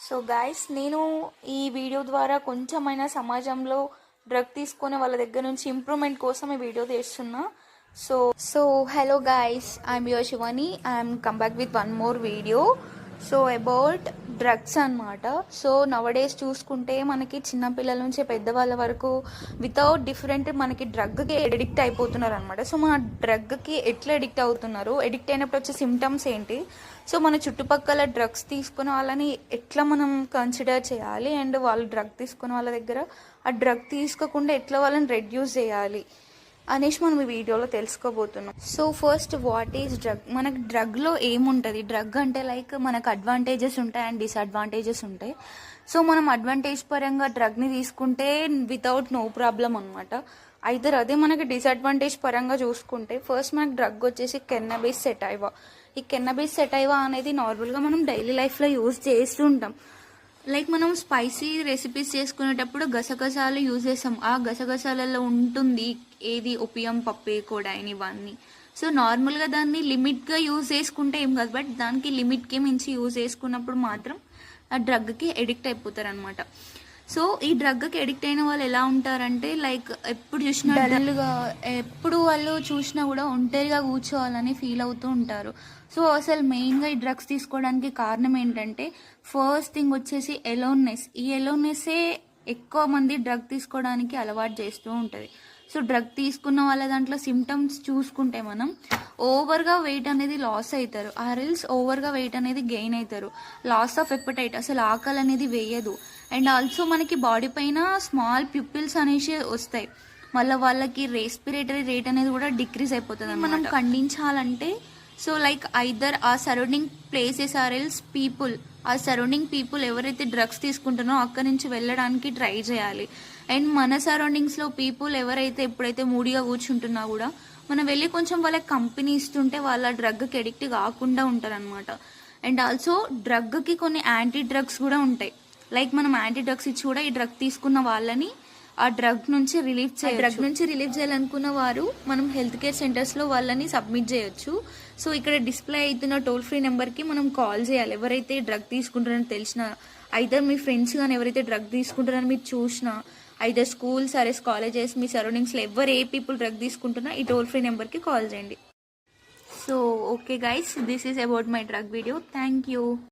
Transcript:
So guys, నేను ఈ video ద్వారా కొంచెమైనా సమాజంలో డ్రగ్ తీసుకునే వాళ్ళ దగ్గర నుంచి ఇంప్రూవ్మెంట్ కోసం ఈ వీడియో చేస్తున్నా. So hello guys, I'm your Shivani. I'm come back with one more video. So about drugs అనమాట. సో నవడేస్ చూసుకుంటే మనకి చిన్నపిల్లల నుంచి పెద్దవాళ్ళ వరకు వితౌట్ డిఫరెంట్ మనకి డ్రగ్కి ఎడిక్ట్ అయిపోతున్నారు అనమాట. సో మన డ్రగ్కి ఎట్లా ఎడిక్ట్ అవుతున్నారు, ఎడిక్ట్ అయినప్పుడు వచ్చే సిమ్టమ్స్ ఏంటి, సో మన చుట్టుపక్కల డ్రగ్స్ తీసుకునే వాళ్ళని ఎట్లా మనం కన్సిడర్ చేయాలి, అండ్ వాళ్ళు డ్రగ్ తీసుకునే వాళ్ళ దగ్గర ఆ డ్రగ్ తీసుకోకుండా ఎట్లా వాళ్ళని రెడ్యూస్ చేయాలి అనేసి మనం ఈ వీడియోలో తెలుసుకోబోతున్నాం. So first, what is drug? మనకు డ్రగ్లో ఏముంటుంది? డ్రగ్ అంటే లైక్ మనకు అడ్వాంటేజెస్ ఉంటాయి అండ్ డిసడ్వాంటేజెస్ ఉంటాయి. సో మనం అడ్వాంటేజ్ పరంగా డ్రగ్ని తీసుకుంటే వితౌట్ నో ప్రాబ్లం అనమాట. అయితే అదే మనకి డిసడ్వాంటేజ్ పరంగా చూసుకుంటే, ఫస్ట్ మనకు డ్రగ్ వచ్చేసి కెన్నబిస్ సెటైవా. ఈ కెన్నబిస్ సెటైవా అనేది నార్మల్గా మనం డైలీ లైఫ్లో యూజ్ చేస్తూ ఉంటాం. లైక్ మనం స్పైసీ రెసిపీస్ చేసుకునేటప్పుడు గసగసాలు యూజ్ చేస్తాం. ఆ గసగసాలలో ఉంటుంది ఏది, ఒపియం, పప్పే, కోడైన్, ఇవన్నీ. సో నార్మల్గా దాన్ని లిమిట్గా యూజ్ చేసుకుంటే ఏం కాదు, బట్ దానికి లిమిట్కి మించి యూజ్ చేసుకున్నప్పుడు మాత్రం ఆ డ్రగ్కి ఎడిక్ట్ అయిపోతారు అనమాట. సో ఈ డ్రగ్కి ఎడిక్ట్ అయిన వాళ్ళు ఎలా ఉంటారంటే, లైక్ ఎప్పుడు చూసినా డల్గా, ఎప్పుడు వాళ్ళు చూసినా కూడా ఒంటరిగా కూర్చోవాలని ఫీల్ అవుతూ ఉంటారు. సో అసలు మెయిన్గా ఈ డ్రగ్స్ తీసుకోవడానికి కారణం ఏంటంటే, ఫస్ట్ థింగ్ వచ్చేసి ఎలోన్నెస్. ఈ ఎలోన్నెస్సే ఎక్కువ మంది డ్రగ్ తీసుకోవడానికి అలవాటు చేస్తూ ఉంటుంది. సో డ్రగ్ తీసుకున్న వాళ్ళ దాంట్లో సిమ్టమ్స్ చూసుకుంటే మనం ఓవర్గా వెయిట్ అనేది లాస్ అవుతారు, ఆర్ఎల్స్ ఓవర్గా వెయిట్ అనేది గెయిన్ అవుతారు. లాస్ ఆఫ్ ఎపటైట్, అసలు ఆకలి అనేది వేయదు. అండ్ ఆల్సో మనకి బాడీ పైన స్మాల్ ప్యూపిల్స్ అనేసి వస్తాయి. మళ్ళీ వాళ్ళకి రెస్పిరేటరీ రేట్ అనేది కూడా డిక్రీజ్ అయిపోతుంది. మనం ఖండించాలంటే, సో లైక్ ఐదర్ ఆ సరౌండింగ్ ప్లేసెస్ ఆర్ఎల్స్ పీపుల్, ఆ సరౌండింగ్ పీపుల్ ఎవరైతే డ్రగ్స్ తీసుకుంటున్నారో అక్కడి నుంచి వెళ్ళడానికి ట్రై చేయాలి. అండ్ మన సరౌండింగ్స్లో పీపుల్ ఎవరైతే ఎప్పుడైతే మూడీగా కూర్చుంటున్నా కూడా మనం వెళ్ళి కొంచెం వాళ్ళకి కంపెనీ ఇస్తుంటే వాళ్ళ డ్రగ్కి ఎడిక్ట్ కాకుండా ఉంటారనమాట. అండ్ ఆల్సో డ్రగ్కి కొన్ని యాంటీ డ్రగ్స్ కూడా ఉంటాయి. లైక్ మనం యాంటీ డ్రగ్స్ ఇచ్చి కూడా ఈ డ్రగ్ తీసుకున్న వాళ్ళని ఆ డ్రగ్ నుంచి రిలీవ్ చేయాలనుకున్న వారు మనం హెల్త్ కేర్ సెంటర్స్లో వాళ్ళని సబ్మిట్ చేయొచ్చు. సో ఇక్కడ డిస్ప్లే అవుతున్న టోల్ ఫ్రీ నెంబర్కి మనం కాల్ చేయాలి. ఎవరైతే డ్రగ్ తీసుకుంటారని తెలిసిన, ఐదర్ మీ ఫ్రెండ్స్ కానీ ఎవరైతే డ్రగ్ తీసుకుంటారని మీరు చూసినా, ఐదర్ స్కూల్స్ ఆర్ఎస్ కాలేజెస్, మీ సరౌండింగ్స్లో ఎవరు ఏ పీపుల్ డ్రగ్ తీసుకుంటున్నా ఈ టోల్ ఫ్రీ నెంబర్కి కాల్ చేయండి. So okay guys, this is about my drug video. Thank you.